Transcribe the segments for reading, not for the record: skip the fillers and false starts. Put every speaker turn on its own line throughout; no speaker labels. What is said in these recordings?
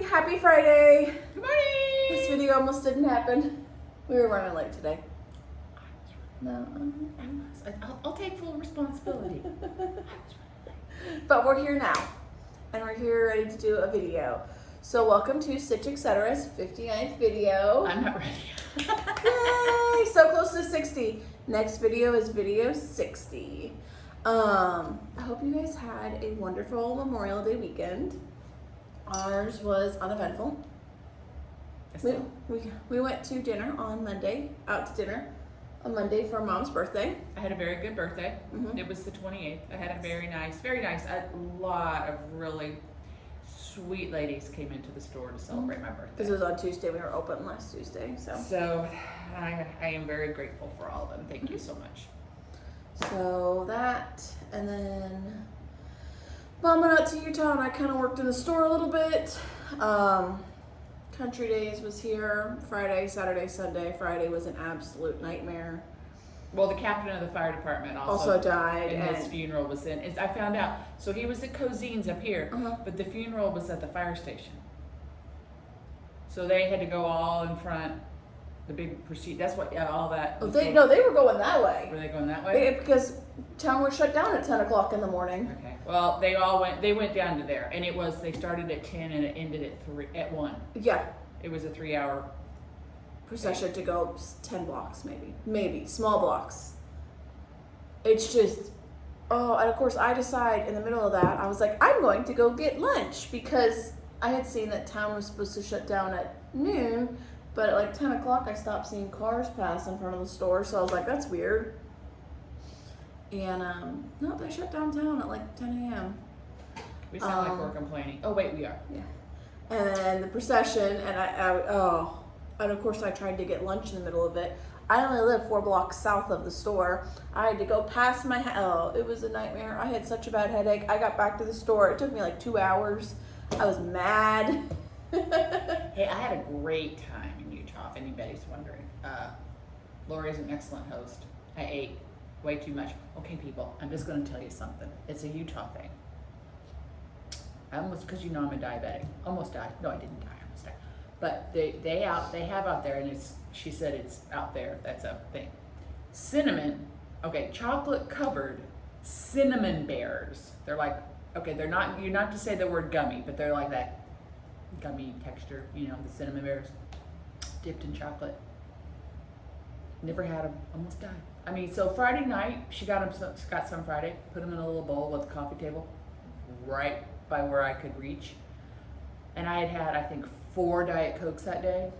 Happy Friday.
Good morning.
This video almost didn't happen. We were running late today. No.
I'll take full responsibility.
But we're here now. And we're here ready to do a video. So welcome to Stitch Etc.'s 59th video.
I'm not ready.
Yay! So close to 60. Next video is video 60. I hope you guys had a wonderful Memorial Day weekend. Ours was uneventful. We went to dinner on Monday, out to dinner on Monday for Mom's birthday.
I had a very good birthday.
Mm-hmm.
It was the 28th. I had a very nice. A lot of really sweet ladies came into the store to celebrate my birthday.
Because it was on Tuesday. We were open last Tuesday. So
I am very grateful for all of them. Thank you so much.
So that, and then Mom went out to Utah and I kind of worked in the store a little bit. Country Days was here Friday, Saturday, Sunday. Friday was an absolute nightmare.
Well, the captain of the fire department
Also died.
And his funeral was I found out. So he was at Cozine's up here, but the funeral was at the fire station. So they had to go all in front. The big procedure. That's what. Yeah, all that.
Oh, they were going that way.
Were they going that way?
Because town was shut down at 10 o'clock in the morning.
Okay. Well, they went down to there, and they started at 10 and it ended at 1.
Yeah.
It was a 3-hour
procession to go 10 blocks, maybe small blocks. It's just, and of course I decide in the middle of that, I was like, I'm going to go get lunch because I had seen that town was supposed to shut down at noon. But at like 10 o'clock, I stopped seeing cars pass in front of the store, so I was like, that's weird. And, no, they shut down town at like 10 a.m.
We sound like we're complaining. Oh, wait, we are.
Yeah. And then the procession, and and of course I tried to get lunch in the middle of it. I only live 4 blocks south of the store. I had to go past my house. It was a nightmare. I had such a bad headache. I got back to the store. It took me like 2 hours. I was mad.
Hey, I had a great time in Utah, if anybody's wondering. Lori's an excellent host. I ate way too much. Okay, people, I'm just going to tell you something. It's a Utah thing. Because you know I'm a diabetic. Almost died. No, I didn't die. I almost died. But they have out there, and she said it's out there. That's a thing. Cinnamon, chocolate covered cinnamon bears. They're like, you're not to say the word gummy, but they're like that gummy texture, the cinnamon bears dipped in chocolate. Never had them, almost died. So Friday night, she got some Friday, put them in a little bowl with a coffee table right by where I could reach. And I had I think 4 Diet Cokes that day.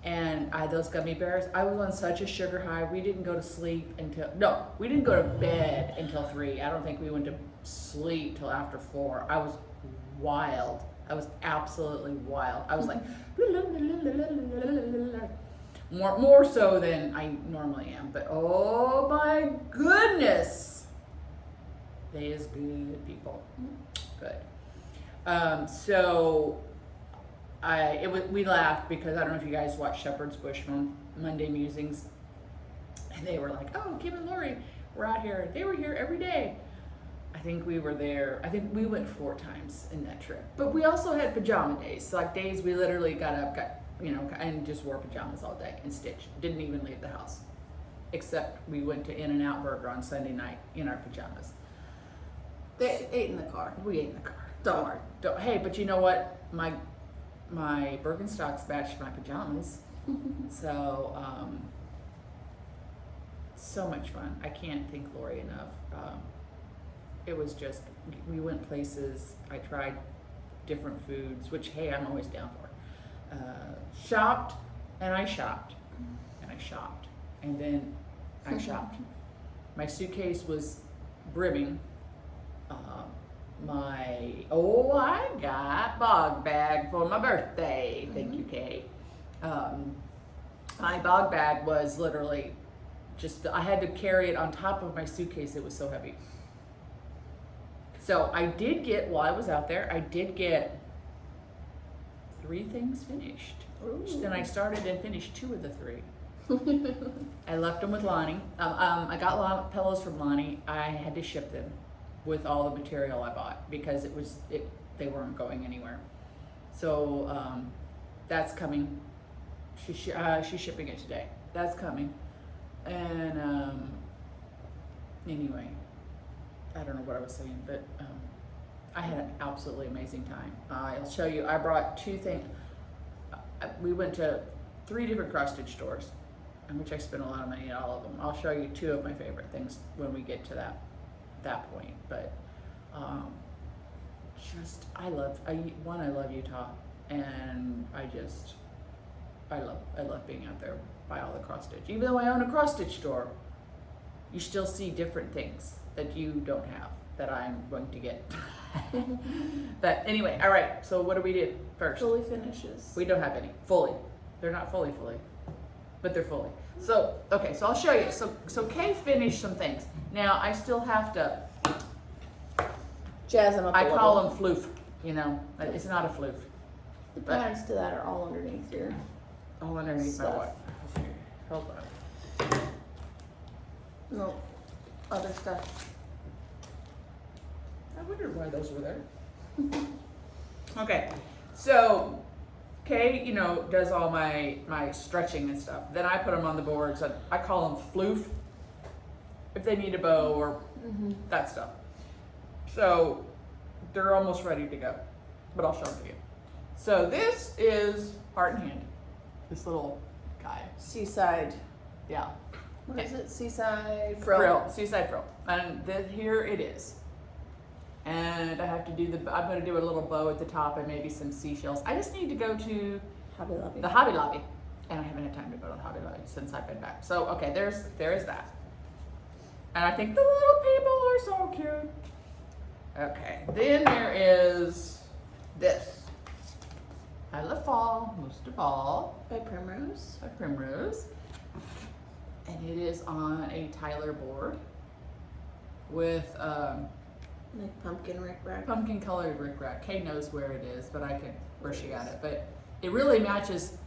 And I had those gummy bears. I was on such a sugar high. We didn't go to sleep we didn't go to bed until 3. I don't think we went to sleep till after 4. I was wild. I was absolutely wild. I was like, more so than I normally am. But oh my goodness, they is good, people. Good. We laughed because I don't know if you guys watch Shepherd's Bush Monday Musings, and they were like, "Oh, Kim and Lori were out here. They were here every day." I think we were there. I think we went 4 times in that trip. But we also had pajama days. So like days we literally got up, and just wore pajamas all day and stitched. Didn't even leave the house. Except we went to In-N-Out Burger on Sunday night in our pajamas.
They ate in the car.
We ate in the car.
Don't worry.
Hey, but you know what? My Birkenstocks matched my pajamas. So, so much fun. I can't thank Lori enough. It was just, we went places, I tried different foods, which, hey, I'm always down for. Shopped, and I shopped, and I shopped, and then I shopped. My suitcase was brimming. I got bog bag for my birthday. Thank you, Kay. My bog bag was literally I had to carry it on top of my suitcase. It was so heavy. So while I was out there, I did get 3 things finished. Ooh. Then I started and finished 2 of the 3. I left them with Lonnie. I got pillows from Lonnie. I had to ship them with all the material I bought because they weren't going anywhere. So that's coming. She's shipping it today. That's coming. And anyway, I don't know what I was saying, but I had an absolutely amazing time. I'll show you. I brought 2 things. We went to 3 different cross stitch stores, in which I spent a lot of money at all of them. I'll show you 2 of my favorite things when we get to that point. But I love Utah, and I love being out there by all the cross stitch. Even though I own a cross stitch store, you still see different things that you don't have that I'm going to get. But anyway, all right. So what do we do first?
Fully finishes.
We don't have any fully. They're not fully, but they're fully. So okay. So I'll show you. So Kay finished some things. Now I still have to
Jazz them up.
I call them floof. You know, it's not a floof.
The patterns to that are all underneath here.
All underneath my
Stuff.
what? Okay, hold on.
No, other stuff.
I wondered why those were there. Okay, so Kay, you know, does all my stretching and stuff. Then I put them on the boards, and I call them floof if they need a bow or that stuff. So they're almost ready to go, but I'll show them to you. So this is Heart and Hand. This little guy.
Seaside.
Yeah.
What is it? Seaside frill.
Frill. Seaside frill. And then here it is. And I have to do I'm going to do a little bow at the top and maybe some seashells. I just need to go to
Hobby Lobby.
the Hobby Lobby. And I haven't had time to go to the Hobby Lobby since I've been back. So, okay, there is that. And I think the little people are so cute. Okay, then there is this. I love fall, most of all.
By Primrose.
By Primrose. And it is on a Tyler board with
Like pumpkin rickrack.
pumpkin colored rickrack. Kay knows where it is, but where she got it. But it really matches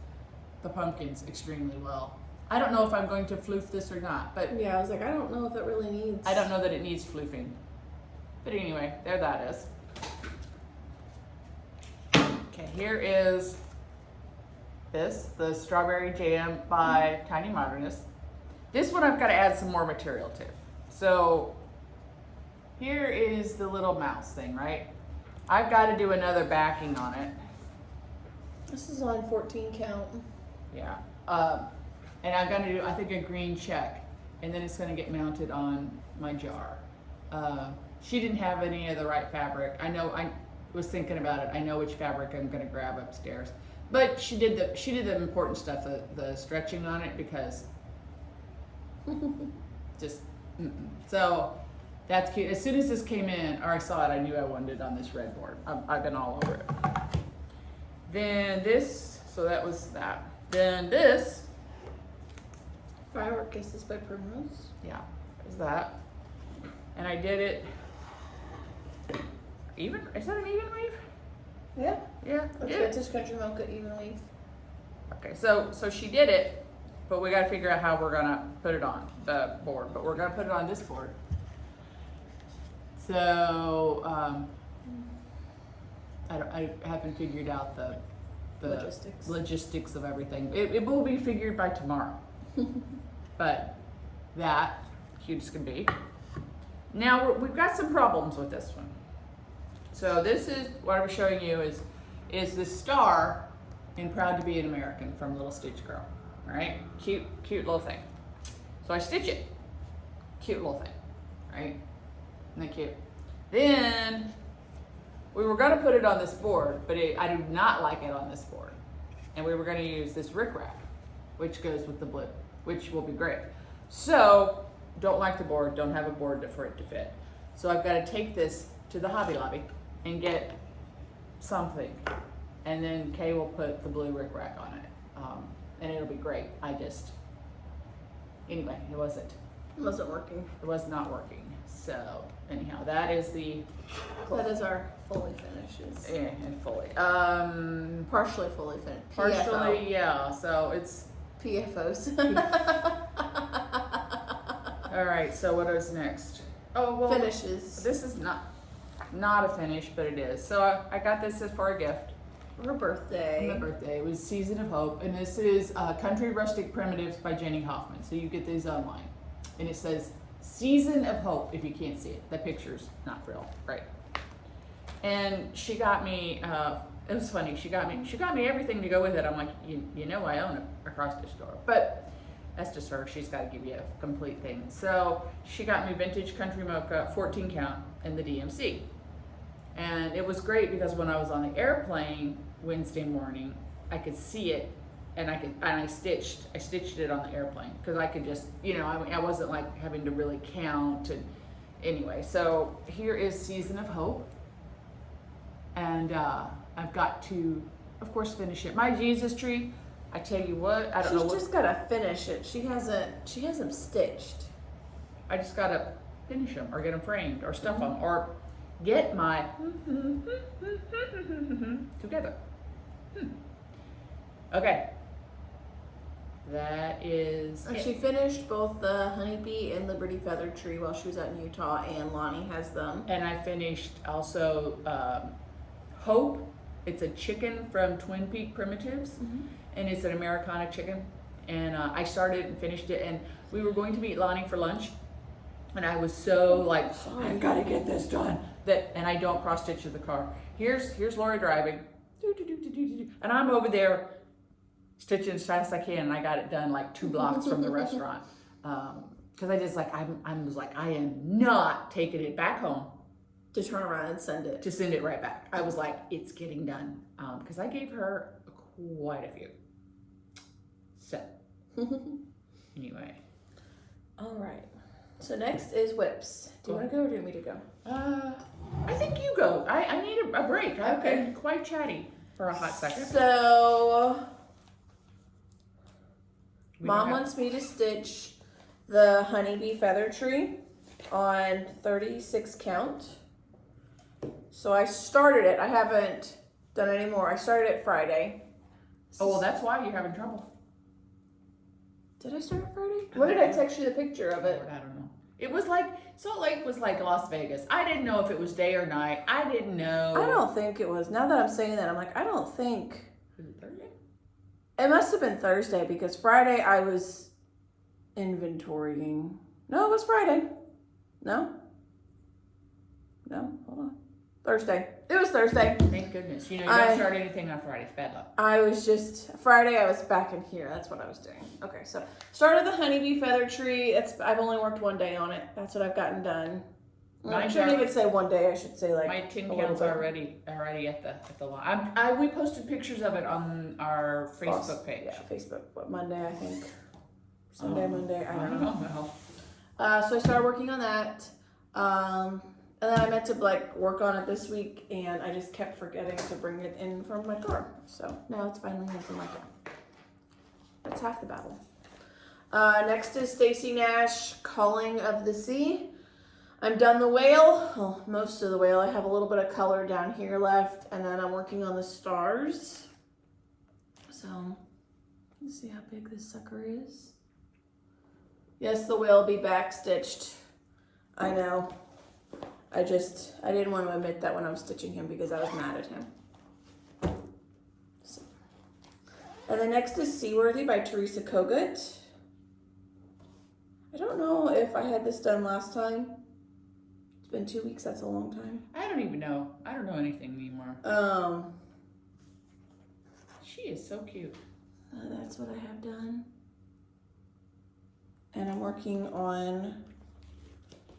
the pumpkins extremely well. I don't know if I'm going to floof this or not, but
Yeah, I was like, I don't know if it really needs.
I don't know that it needs floofing. But anyway, there that is. Okay, here is the Strawberry Jam by Tiny Modernist. This one I've got to add some more material to. So here is the little mouse thing, right? I've got to do another backing on it.
This is on 14 count.
Yeah. And I'm going to do, I think, a green check. And then it's going to get mounted on my jar. She didn't have any of the right fabric. I was thinking about it. I know which fabric I'm going to grab upstairs. But she did the important stuff, the stretching on it, because just, so that's cute. As soon as this came in, or I saw it, I knew I wanted it on this red board. I've been all over it. Then this, so that was that. Then this,
Firework Kisses by Primrose.
yeah, is that. And I did it even, is that an even weave?
Yeah.
Yeah,
That's
yeah.
Vintage Country Mocha Even Weave.
Okay, so she did it, but we got to figure out how we're gonna put it on the board. But we're gonna put it on this board. So I haven't figured out the logistics of everything. It will be figured by tomorrow. But that cute as can be. Now we've got some problems with this one. So this is what I'm showing you is the star in Proud to Be an American from Little Stitch Girl. All right, cute little thing. So I stitch it, cute little thing, right? Isn't that cute? Then we were gonna put it on this board, but I do not like it on this board. And we were gonna use this rickrack, which goes with the blue, which will be great. So don't like the board, don't have a board for it to fit. So I've got to take this to the Hobby Lobby and get something, and then Kay will put the blue rickrack on it, and it'll be great. Anyway, it
Wasn't working.
was not working. So anyhow, that is
That is our fully finishes.
and fully,
Partially fully finished.
partially, yeah. So it's
PFOs.
all right. So what is next? Oh well,
Finishes.
this is not a finish, but it is. So I got this as for a gift.
Her birthday.
My birthday. It was Season of Hope, and this is Country Rustic Primitives by Jenny Hoffman. So you get these online, and it says Season of Hope. If you can't see it, the picture's not real, right? And she got me. It was funny. She got me everything to go with it. I'm like, you know, I own a cross-stitch store, but that's just her. She's got to give you a complete thing. So she got me vintage country mocha 14 count in the DMC. And it was great because when I was on the airplane Wednesday morning, I could see it, and I stitched it on the airplane because I could just, you know, I wasn't like having to really count. And anyway, so here is Season of Hope, and I've got to, of course, finish it. My Jesus tree, I tell you what, I don't know what.
She's just gotta finish it. She has them stitched.
I just gotta finish them or get them framed or stuff them or get my together. Okay. That is
And
it.
she finished both the honeybee and Liberty Feather Tree while she was out in Utah, and Lonnie has them.
And I finished also Hope. It's a chicken from Twin Peak Primitives, and it's an Americana chicken. And I started and finished it, and we were going to meet Lonnie for lunch, and I was so like, I've got to get this done. And I don't cross stitch the car. Here's Lori driving, and I'm over there stitching as fast as I can, and I got it done like 2 blocks from the restaurant. Because I just like I am not taking it back home
To turn around and send it.
to send it right back. I was like, it's getting done. Because I gave her quite a few. So, anyway.
All right. So next is whips. Do you want to go or do you want me to go?
I think you go. I need a break. I've
Okay.
been quite chatty for a hot second.
So,
We
Mom
don't have-
wants me to stitch the honeybee feather tree on 36 count. So I started it. I haven't done any more. I started it Friday.
Oh, well, that's why you're having trouble.
Did I start it Friday? When did I text you the picture of it?
Lord, I don't know. It was like, Salt Lake was like Las Vegas. I didn't know if it was day or night. I didn't know.
I don't think it was. Now that I'm saying that, I'm like, I don't think.
Was it Thursday?
It must have been Thursday because Friday I was inventorying. No, it was Friday. No, hold on. Thursday. It was Thursday.
Thank goodness. You know, you don't start anything on Fridays. Bad luck.
Friday I was back in here. That's what I was doing. Okay, so started the honeybee feather tree. I've only worked 1 day on it. That's what I've gotten done. Well, I shouldn't even say 1 day. I should say like
my tin
a little
cans
bit.
are already at the line. We posted pictures of it on our Facebook page.
Yeah, Facebook. What, Monday, I think. Sunday, Monday. I don't know.
Well,
So I started working on that. And then I meant to like work on it this week, and I just kept forgetting to bring it in from my car. So now it's finally in my car. That's half the battle. Next is Stacy Nash, Calling of the Sea. I'm done the whale. Well, most of the whale. I have a little bit of color down here left, and then I'm working on the stars. So let's see how big this sucker is. Yes, the whale will be back stitched. I know. I didn't want to admit that when I was stitching him because I was mad at him. So. And the next is Seaworthy by Teresa Kogut. I don't know if I had this done last time. It's been 2 weeks, that's a long time.
I don't even know. I don't know anything anymore. She is so cute.
That's what I have done. And I'm working on,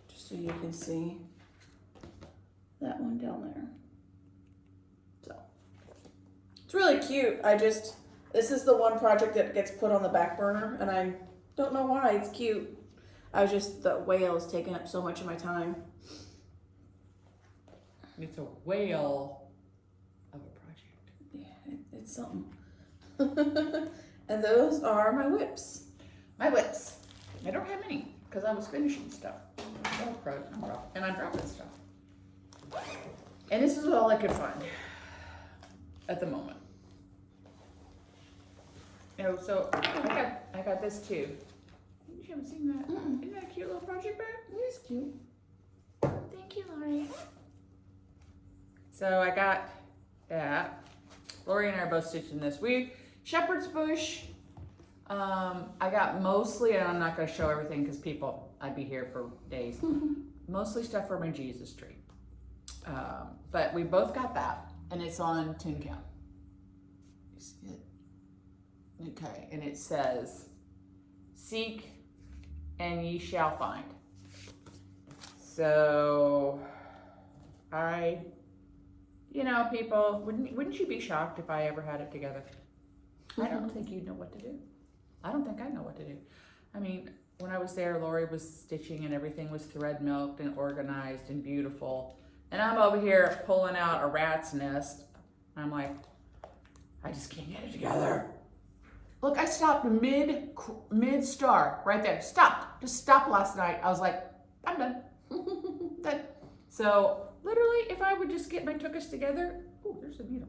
just so you can see, that one down there. So it's really cute. This is the one project that gets put on the back burner, and I don't know why. It's cute. The whale is taking up so much of my time.
It's a whale of a project.
Yeah, it's something. And those are my whips.
My whips. I don't have many because I was finishing stuff. I'm dropping stuff. And this is all I could find at the moment. You know, so I got this too. You haven't seen that? Isn't that a cute little project bag?
It is cute.
Thank you, Lori. So I got that. Lori and I are both stitching this. Shepherd's bush. I got mostly, and I'm not going to show everything because I'd be here for days. Mostly stuff for my Jesus tree. But we both got that, and it's on tin count. You see it? Okay, and it says, "Seek and ye shall find." So, people, wouldn't you be shocked if I ever had it together? I don't think you'd know what to do. I don't think I know what to do. I mean, when I was there, Lori was stitching and everything was thread milked and organized and beautiful. And I'm over here pulling out a rat's nest. I'm like, I just can't get it together. Look, I stopped mid-star right there. Just stopped last night. I was like, I'm done. Done. So literally, if I would just get my tuchus together, oh, there's a needle.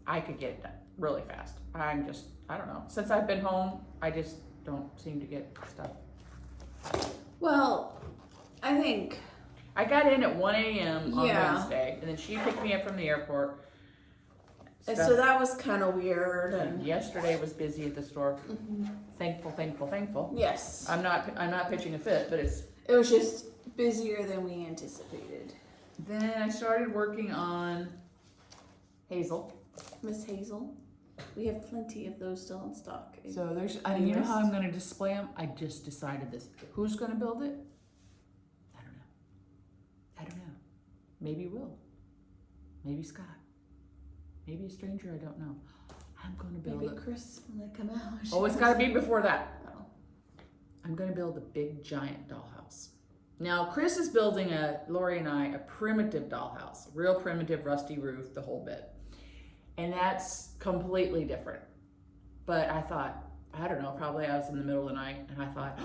I could get it done really fast. I don't know. Since I've been home, I just don't seem to get stuff.
Well, I think
I got in at 1 a.m. on
Yeah.
Wednesday, and then she picked me up from the airport.
and so that was kind of weird. And
Yesterday was busy at the store. Thankful.
yes,
I'm not pitching a fit, but it's.
it was just busier than we anticipated.
Then I started working on Hazel.
Miss Hazel, we have plenty of those still in stock.
So you know how I'm going to display them? I just decided this. Who's going to build it? I don't know. Maybe Will. Maybe Scott. Maybe a stranger I don't know. I'm going to build
Maybe
it.
Chris when they come out.
Oh, it's got to be before that.
Oh.
I'm going to build a big giant dollhouse. Now, Chris is building Lori and I, a primitive dollhouse. Real primitive, rusty roof, the whole bit. And that's completely different. But I thought, I don't know, probably I was in the middle of the night and I thought,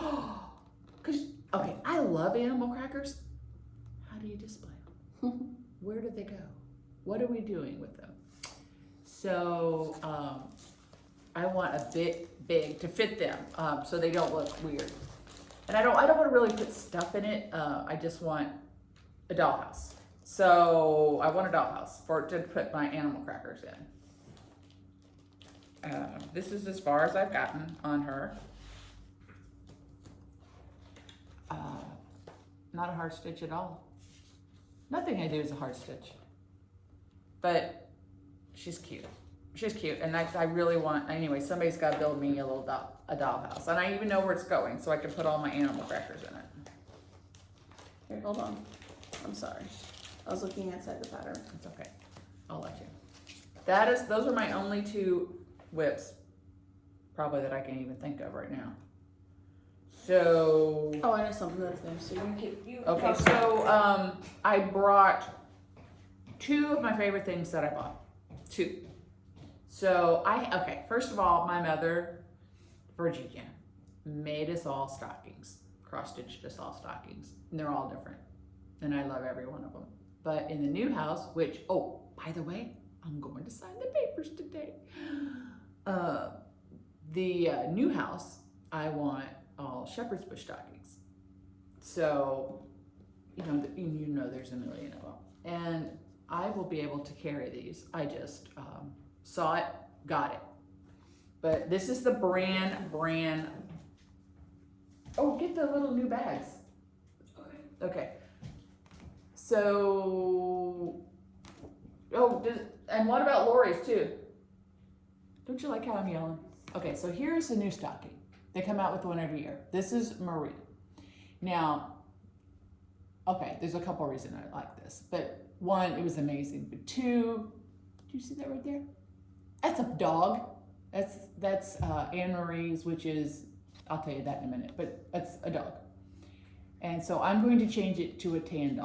okay, I love animal crackers. How do you display them? Where do they go? What are we doing with them? So I want a big to fit them so they don't look weird. And I don't want to really put stuff in it. I just want a dollhouse. So I want a dollhouse to put my animal crackers in. This is as far as I've gotten on her. Not a hard stitch at all. Nothing I do is a hard stitch. But she's cute. She's cute, and I really want. Anyway, somebody's got to build me a little dollhouse, and I even know where it's going, so I can put all my animal crackers in it.
Here, hold on. I'm sorry. I was looking inside the pattern.
It's okay. I'll let you. Those are my only two whips, probably that I can even think of right now. So.
Oh, I know something that's there. So you.
Okay, so I brought two of my favorite things that I bought. Two. So first of all, my mother, Virginia, made us all stockings, cross-stitched us all stockings, and they're all different, and I love every one of them. But in the new house, which, oh, by the way, I'm going to sign the papers today. The new house, I want all shepherd's bush stockings. So, you know there's a million of them. And I will be able to carry these. I just saw it, got it. But this is the brand. Oh, get the little new bags. Okay. So, and what about Lori's too? Don't you like how I'm yelling? Okay, so here's the new stocking. They come out with one every year. This is Marie. Now, okay, there's a couple reasons I like this, but one, it was amazing. But two, do you see that right there? That's a dog. That's Anne Marie's, which is, I'll tell you that in a minute, but that's a dog. And so I'm going to change it to a tan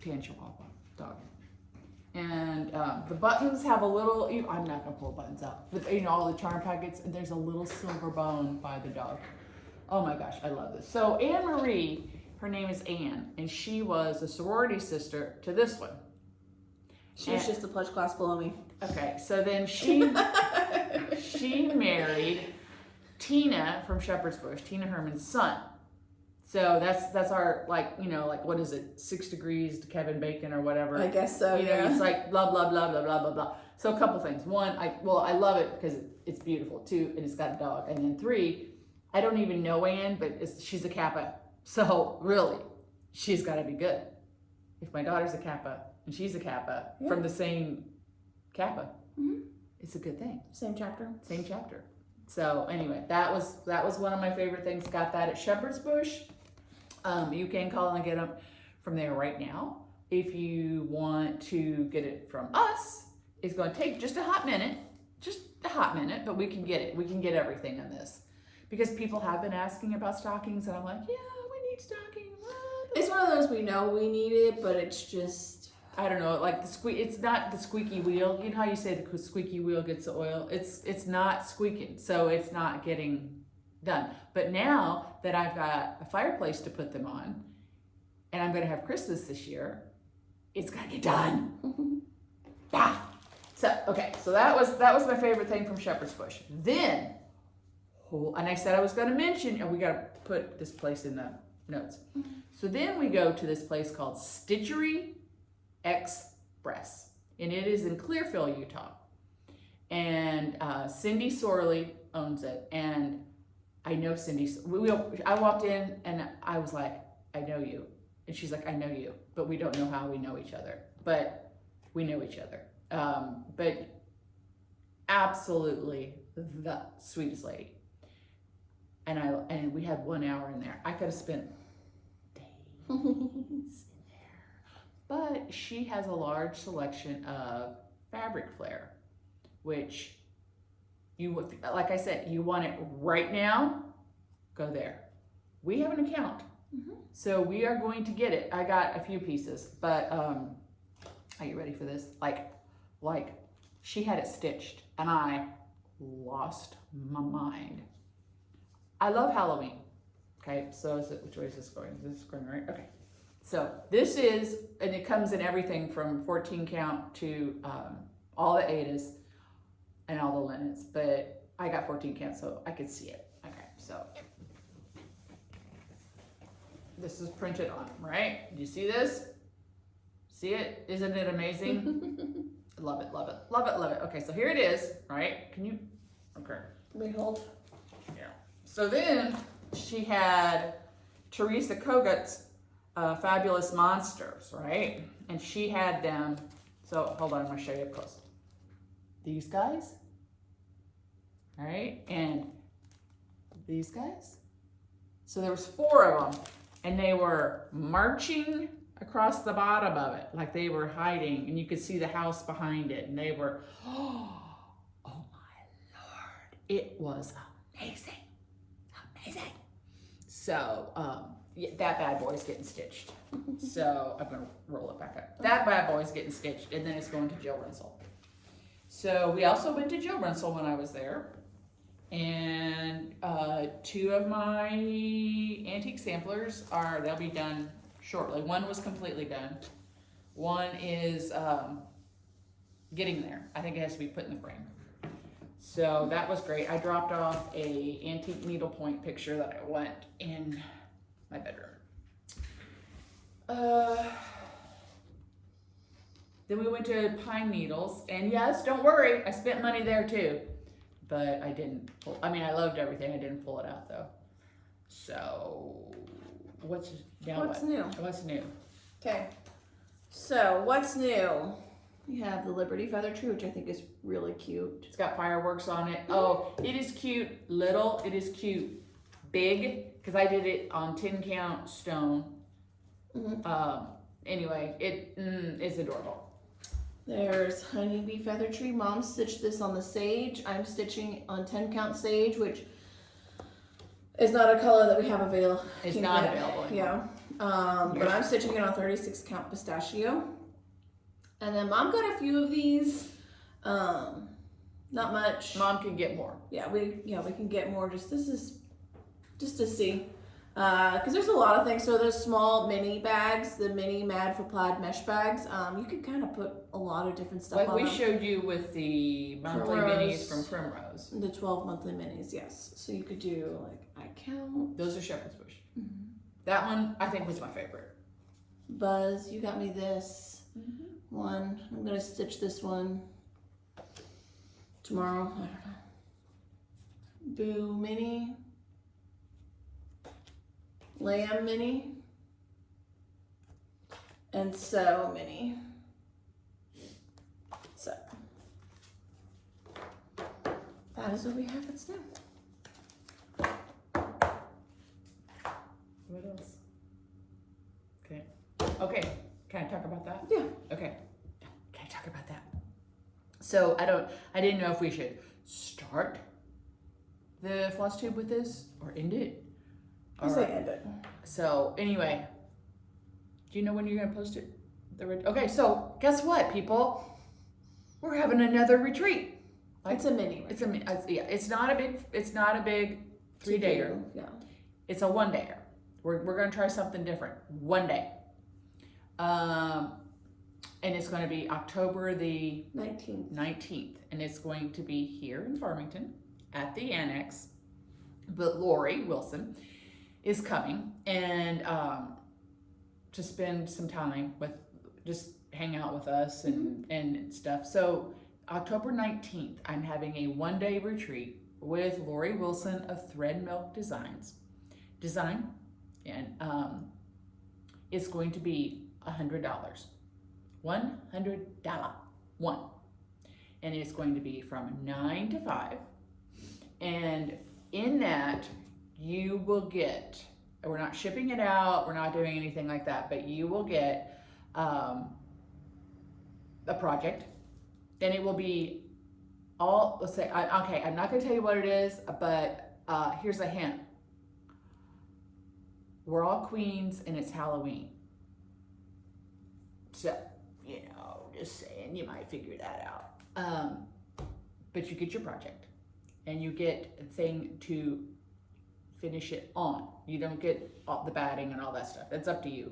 chihuahua dog. And the buttons have a little, I'm not gonna pull the buttons out, but all the charm packets, and there's a little silver bone by the dog. Oh my gosh, I love this. So Anne Marie, her name is Anne, and she was a sorority sister to this one.
She was just the pledge class below me.
Okay, so then she married Tina from Shepherd's Bush, Tina Herman's son. So that's our, like, you know, like, what is it, 6 degrees to Kevin Bacon or whatever.
I guess so.
You know, it's like blah blah blah blah blah blah blah. So a couple things. One, I love it because it's beautiful. 2, and it's got a dog. And then 3, I don't even know Anne, but she's a Kappa. So really, she's got to be good. If my daughter's a Kappa and she's a Kappa from the same Kappa, it's a good thing.
Same chapter.
Same chapter. So anyway, that was one of my favorite things. Got that at Shepherd's Bush. You can call and get them from there right now. If you want to get it from us, it's going to take just a hot minute, but we can get it. We can get everything in this because people have been asking about stockings, and I'm like, yeah, we need stockings.
It's one of those, we know we need it, but it's just,
I don't know, like it's not the squeaky wheel. You know how you say the squeaky wheel gets the oil? It's not squeaking, so it's not getting done. But now that I've got a fireplace to put them on, and I'm going to have Christmas this year, it's got to get done. Ah. So, okay, so that was my favorite thing from Shepherd's Bush. Then, and I said I was going to mention, and we got to put this place in the notes. So then we go to this place called Stitchery X-Press, and it is in Clearfield, Utah. And Cindy Sorley owns it, and I know Cindy. I walked in and I was like, I know you. And she's like, I know you, but we don't know how we know each other. But we know each other. But absolutely the sweetest lady. And we had 1 hour in there. I could have spent days in there. But she has a large selection of fabric flare, which you, like I said, you want it right now, go there. We have an account, so we are going to get it. I got a few pieces, but are you ready for this? Like she had it stitched, and I lost my mind. I love Halloween. Okay, so which way is this going? Is this going right? Okay, so this is, and it comes in everything from 14 count to all the Adas and all the linens, but I got 14 count so I could see it. Okay, so this is printed on, right? Do you see this? See it? Isn't it amazing? Love it, love it, love it, love it. Okay, so here it is, right? Can you, okay.
Let me hold.
Yeah. So then she had Teresa Kogut's Fabulous Monsters, right? And she had them, so hold on, I'm gonna show you up close. These guys, all right? And these guys. So there was 4 of them, and they were marching across the bottom of it, like they were hiding, and you could see the house behind it, and they were, oh my Lord, it was amazing, amazing. So yeah, that bad boy's getting stitched. So I'm gonna roll it back up. That bad boy's getting stitched, and then it's going to Jill Rinsel. So we also went to Jill Rinsel when I was there, and 2 of my antique samplers they'll be done shortly. One was completely done. One is getting there. I think it has to be put in the frame. So that was great. I dropped off a antique needlepoint picture that I want in my bedroom. Then we went to Pine Needles, and yes, don't worry, I spent money there too, but I didn't pull, I mean, I loved everything, I didn't pull it out though. So, what's
new?
What's new?
Okay, so what's new? We have the Liberty Feather Tree, which I think is really cute.
It's got fireworks on it. Oh, it is cute, little, it is cute, big, because I did it on 10 count stone. Anyway, it is adorable.
There's Honeybee Feather Tree. Mom stitched this on the sage. I'm stitching on 10 count sage, which is not a color that we have available.
It's not available anymore.
Yeah. But I'm stitching it on 36 count pistachio. And then Mom got a few of these. Not much.
Mom can get more.
Yeah, we can get more. This is just to see. Because there's a lot of things. So those small mini bags, the mini Mad for Plaid mesh bags, you could kind of put a lot of different stuff
like
on
we
them.
showed you with the monthly minis from Primrose.
The 12 monthly minis, yes. So you could do like, I count.
Those are Shepherd's Bush. That one I think was my favorite.
Buzz, you got me this one. I'm gonna stitch this one tomorrow. I don't know. Boo Mini. Lamb Mini. And So Mini. So that is what we have. It's now.
What else? Okay. Okay. Can I talk about that?
Yeah.
Okay. Can I talk about that? So I didn't know if we should start the Flosstube with this or end it.
I say end it.
So anyway, do you know when you're gonna post it? Okay, so guess what, people? We're having another retreat.
It's a mini.
Yeah. It's not a big 3-dayer.
Yeah.
It's a 1-dayer. We're gonna try something different. 1 day. And it's going to be October the 19th, and it's going to be here in Farmington at the Annex. But Lori Wilson is coming, and to spend some time with, just hang out with us and stuff. So October 19th, I'm having a 1-day retreat with Lori Wilson of Thread Milk Design, and it's going to be $100. $100. And it's going to be from 9 to 5. And in that, you will get, we're not shipping it out, we're not doing anything like that, but you will get a project. And it will be all, let's say, okay, I'm not going to tell you what it is, but here's a hint. We're all queens and it's Halloween. So, just saying, you might figure that out. But you get your project and you get a thing to finish it on. You don't get all the batting and all that stuff. That's up to you,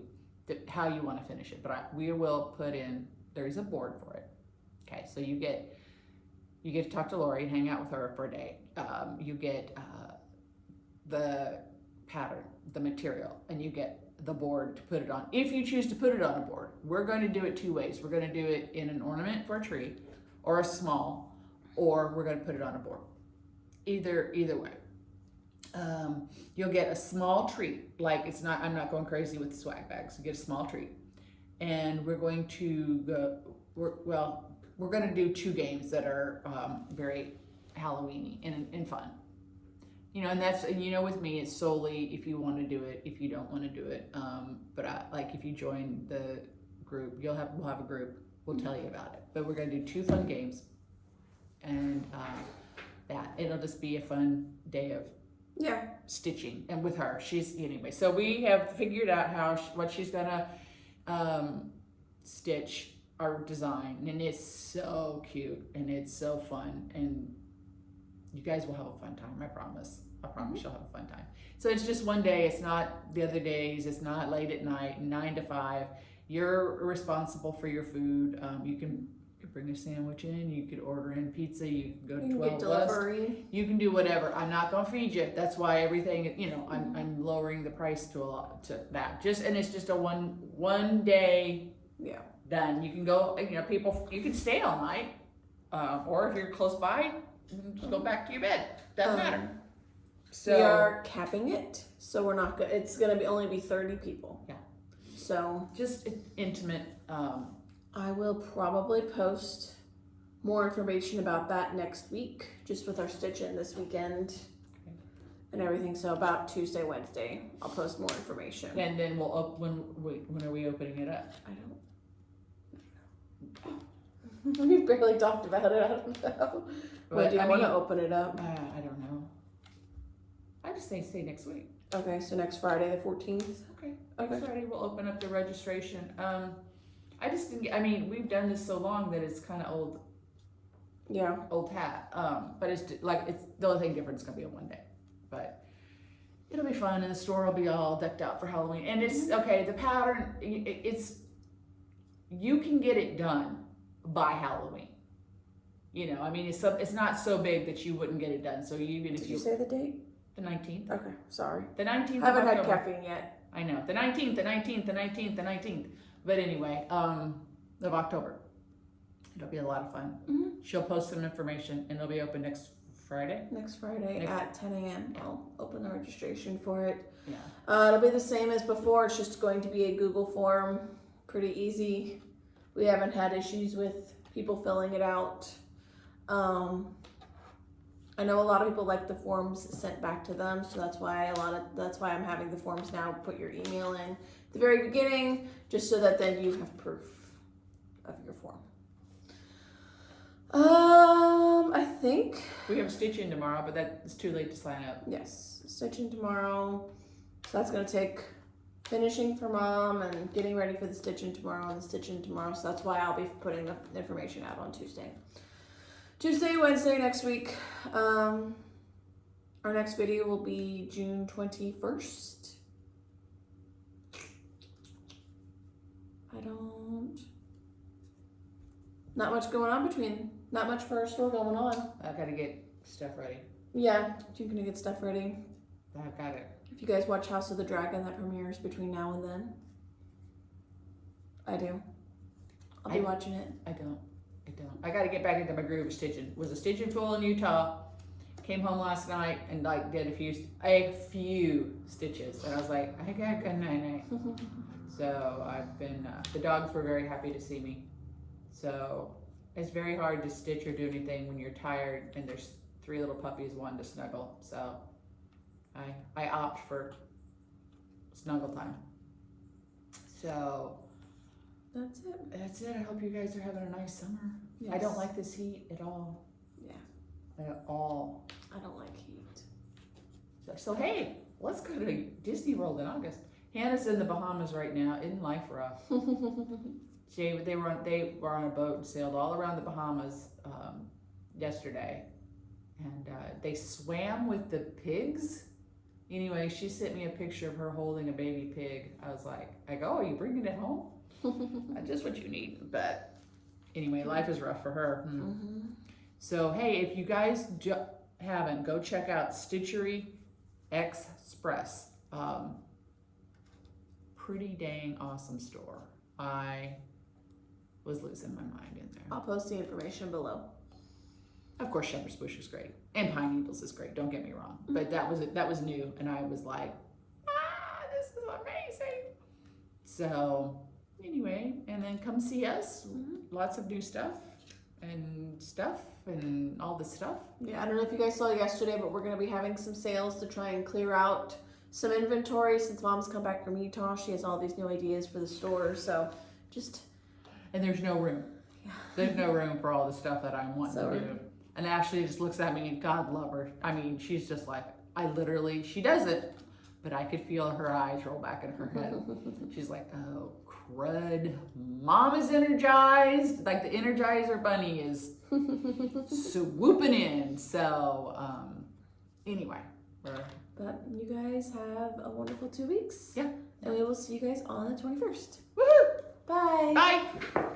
how you want to finish it. But we will put in, there's a board for it. Okay, so you get to talk to Lori and hang out with her for a day. You get the pattern, the material, and you get the board to put it on. If you choose to put it on a board, we're going to do it 2 ways. We're going to do it in an ornament for a tree, or a small, or we're going to put it on a board. Either way. You'll get a small treat. Like, it's not, I'm not going crazy with the swag bags. You get a small treat. And we're going to go, we're going to do 2 games that are very Halloween-y and fun. And that's, with me, it's solely if you want to do it, if you don't want to do it. But if you join the group, we'll have a group, we'll tell you about it. But we're going to do 2 fun games, and it'll just be a fun day of stitching. And with her, anyway. So we have figured out what she's gonna stitch our design, and it's so cute and it's so fun, and you guys will have a fun time. I promise you'll have a fun time. So it's just 1 day. It's not the other days. It's not late at night, 9 to 5. You're responsible for your food. You can bring a sandwich in. You could order in pizza. You can go to 12 West. You can do whatever. I'm not going to feed you. That's why everything, I'm lowering the price to that. And it's just a one day.
Yeah.
Done. You can go, people, you can stay all night. Or if you're close by, just go back to your bed. Doesn't matter. So
we are capping it, so we're not good. It's gonna only be 30 people.
Yeah.
So
just intimate.
I will probably post more information about that next week, just with our stitch-in this weekend and everything. So about Tuesday, Wednesday, I'll post more information.
And then when are we opening it up?
I don't know. We've barely talked about it. I don't know. When do you want to open it up?
I don't know. I just say next week.
Okay, so next Friday, the 14th.
Okay. Next Friday we'll open up the registration. I just didn't. We've done this so long that it's kind of old. Yeah. Old hat. But it's the only thing different is gonna be a 1 day, but it'll be fun, and the store will be all decked out for Halloween. And it's okay. The pattern, you can get it done by Halloween. It's not so big that you wouldn't get it done. So even if
Did you say the date?
The 19th.
Okay, sorry.
The 19th.
I haven't had caffeine yet.
I know. The 19th. But anyway, of October. It'll be a lot of fun.
Mm-hmm.
She'll post some information and it'll be open next Friday.
Next Friday at 10 a.m. I'll open the registration for it.
Yeah.
It'll be the same as before. It's just going to be a Google form. Pretty easy. We haven't had issues with people filling it out. I know a lot of people like the forms sent back to them, so that's why I'm having the forms now. Put your email in at the very beginning, just so that then you have proof of your form. I think
we have a stitch-in tomorrow, but it's too late to sign up.
Yes, stitching tomorrow. So that's gonna take finishing for Mom and getting ready for the stitching tomorrow and the stitching tomorrow. So that's why I'll be putting the information out on Tuesday, Wednesday next week. Our next video will be June 21st. Not much going on not much for our store going on.
I've got to get stuff ready.
Yeah, you're gonna get stuff ready.
I've got it.
If you guys watch House of the Dragon, that premieres between now and then. I do. I'll be watching it.
I don't. I got to get back into my groove of stitching. Was a stitching fool in Utah. Came home last night and did a few stitches, and I was like, I got good night. So I've been. The dogs were very happy to see me. So it's very hard to stitch or do anything when you're tired and there's 3 little puppies wanting to snuggle. So I opt for snuggle time. So
that's it.
That's it. I hope you guys are having a nice summer.
Yes.
I don't like this heat at all.
Yeah.
At all.
I don't like heat.
So hey, let's go to Disney World in August. Hannah's in the Bahamas right now. Isn't life rough? They were on a boat and sailed all around the Bahamas yesterday, and they swam with the pigs. Anyway, she sent me a picture of her holding a baby pig. I was like, are you bringing it home? Just what you need. But anyway, life is rough for her. Mm-hmm. So hey, if you guys haven't, go check out Stitchery X-Press. Pretty dang awesome store. I was losing my mind in there.
I'll post the information below.
Of course, Shepherd's Bush is great, and Pine Needles is great. Don't get me wrong, but that was new, and I was like, this is amazing. So anyway, and then come see us. Mm-hmm. Lots of new stuff and all this stuff.
Yeah, I don't know if you guys saw yesterday, but we're going to be having some sales to try and clear out some inventory. Since Mom's come back from Utah, she has all these new ideas for the store. So
and there's no room. Yeah. There's no room for all the stuff that I want to do. And Ashley just looks at me and God love her. I mean, she's just like, she does it, but I could feel her eyes roll back in her head. She's like, oh, crud. Mom is energized. Like the Energizer Bunny is swooping in. So, anyway.
But you guys have a wonderful 2 weeks.
Yeah.
And we will see you guys on the 21st.
Woohoo!
Bye.
Bye.